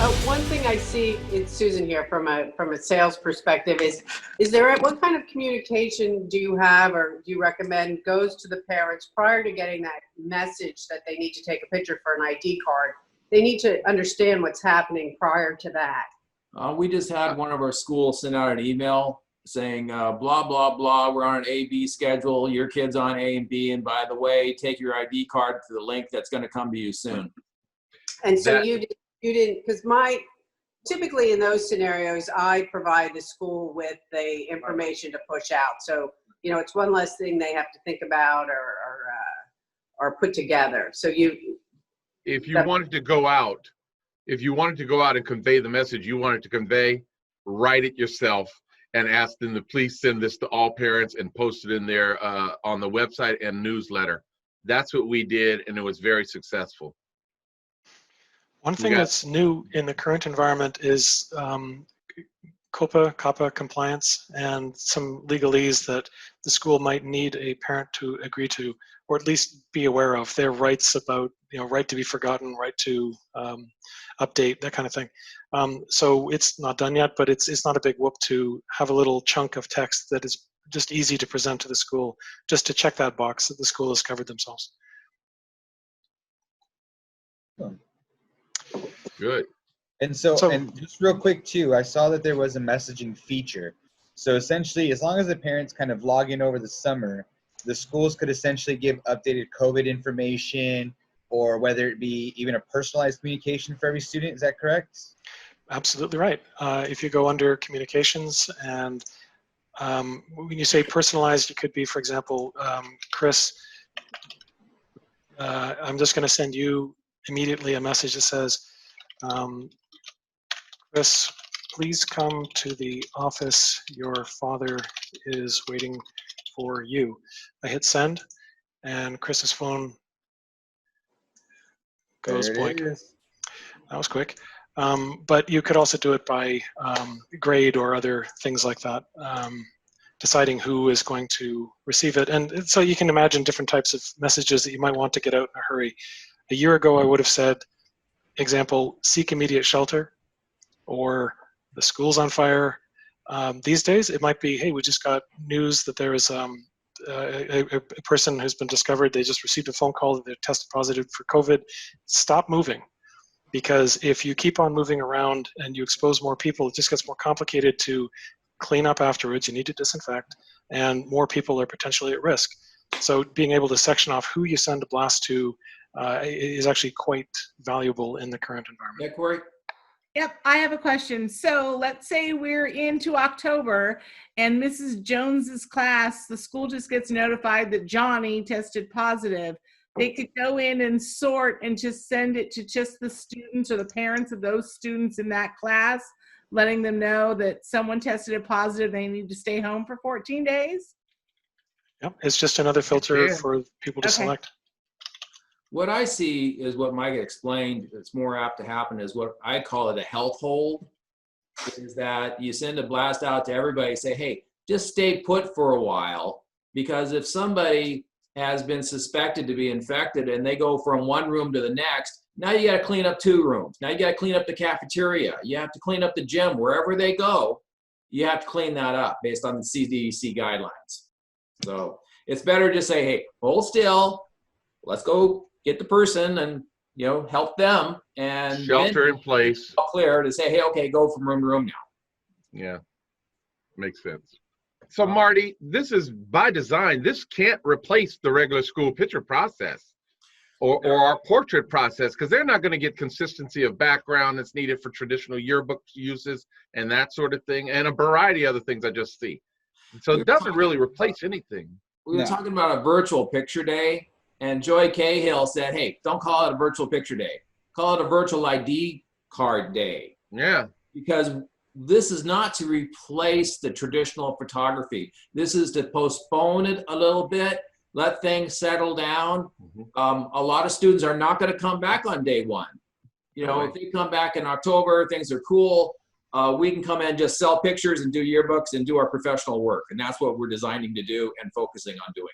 One thing I see, it's Susan here, from a sales perspective is there, what kind of communication do you have or do you recommend goes to the parents prior to getting that message that they need to take a picture for an ID card? They need to understand what's happening prior to that. We just had one of our schools send out an email saying, blah, blah, blah, we're on an A-B schedule, your kid's on A and B, and by the way, take your ID card to the link that's going to come to you soon. And so you didn't, because typically in those scenarios, I provide the school with the information to push out. So, it's one less thing they have to think about or put together. So if you wanted to go out and convey the message you wanted to convey, write it yourself and ask them to please send this to all parents and post it in there on the website and newsletter. That's what we did, and it was very successful. One thing that's new in the current environment is COPPA compliance and some legalese that the school might need a parent to agree to, or at least be aware of their rights about, right to be forgotten, right to update, that kind of thing. So it's not done yet, but it's not a big whoop to have a little chunk of text that is just easy to present to the school, just to check that box that the school has covered themselves. Good. And so and just real quick too, I saw that there was a messaging feature. So essentially, as long as the parents kind of log in over the summer, the schools could essentially give updated COVID information, or whether it be even a personalized communication for every student. Is that correct? Absolutely right. If you go under communications and when you say personalized, it could be, for example, Chris, I'm just going to send you immediately a message that says, Chris, please come to the office. Your father is waiting for you. I hit send, and Chris's phone goes blank. That was quick. But you could also do it by grade or other things like that, deciding who is going to receive it. And so you can imagine different types of messages that you might want to get out in a hurry. A year ago, I would have said, example, seek immediate shelter, or the school's on fire. These days, it might be, hey, we just got news that there is a person who's been discovered. They just received a phone call that they're tested positive for COVID. Stop moving. Because if you keep on moving around and you expose more people, it just gets more complicated to clean up afterwards. You need to disinfect, and more people are potentially at risk. So being able to section off who you send a blast to is actually quite valuable in the current environment. Yeah, Corey? Yep, I have a question. So let's say we're into October and Mrs. Jones's class, the school just gets notified that Johnny tested positive. They could go in and sort and just send it to just the students or the parents of those students in that class, letting them know that someone tested positive, they need to stay home for 14 days? Yep, it's just another filter for people to select. What I see is what Mike explained, it's more apt to happen, is what I call it a health hold, is that you send a blast out to everybody, say, hey, just stay put for a while, because if somebody has been suspected to be infected and they go from one room to the next, now you got to clean up 2 rooms. Now you got to clean up the cafeteria. You have to clean up the gym. Wherever they go, you have to clean that up based on the CDC guidelines. So it's better to say, hey, hold still. Let's go get the person and, help them. And shelter in place. Clear to say, hey, okay, go from room to room now. Yeah, makes sense. So Marty, this is by design. This can't replace the regular school picture process or our portrait process, because they're not going to get consistency of background that's needed for traditional yearbook uses and that sort of thing, and a variety of other things I just see. So it doesn't really replace anything. We were talking about a virtual picture day, and Joy Cahill said, hey, don't call it a virtual picture day. Call it a virtual ID card day. Yeah. Because this is not to replace the traditional photography. This is to postpone it a little bit, let things settle down. A lot of students are not going to come back on day one. If they come back in October, things are cool. We can come in, just sell pictures and do yearbooks and do our professional work. And that's what we're designing to do and focusing on doing.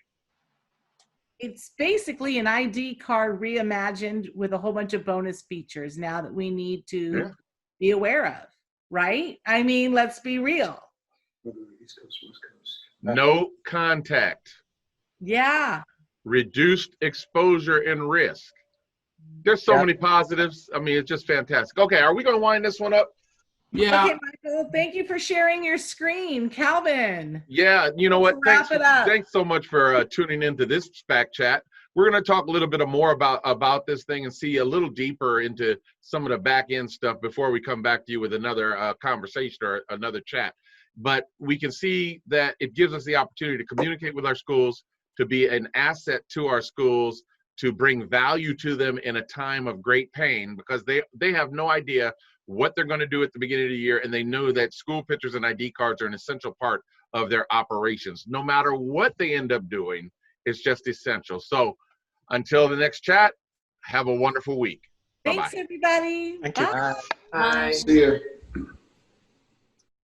It's basically an ID card reimagined with a whole bunch of bonus features now that we need to be aware of, right? I mean, let's be real. East Coast, West Coast. No contact, Yeah. reduced exposure and risk. There's so Yeah. many positives. I mean, it's just fantastic. Okay, are we going to wind this one up? Yeah. Okay, Michael, thank you for sharing your screen. Calvin. Yeah, you know what? Wrap it up. Thanks so much for tuning into this SPAC chat. We're going to talk a little bit more about this thing and see a little deeper into some of the back end stuff before we come back to you with another conversation or another chat. But we can see that it gives us the opportunity to communicate with our schools, to be an asset to our schools, to bring value to them in a time of great pain, because they have no idea what they're going to do at the beginning of the year, and they know that school pictures and ID cards are an essential part of their operations. No matter what they end up doing, it's just essential. So until the next chat, have a wonderful week. Bye-bye. Thanks, everybody. Thank you. Bye. Bye. See you.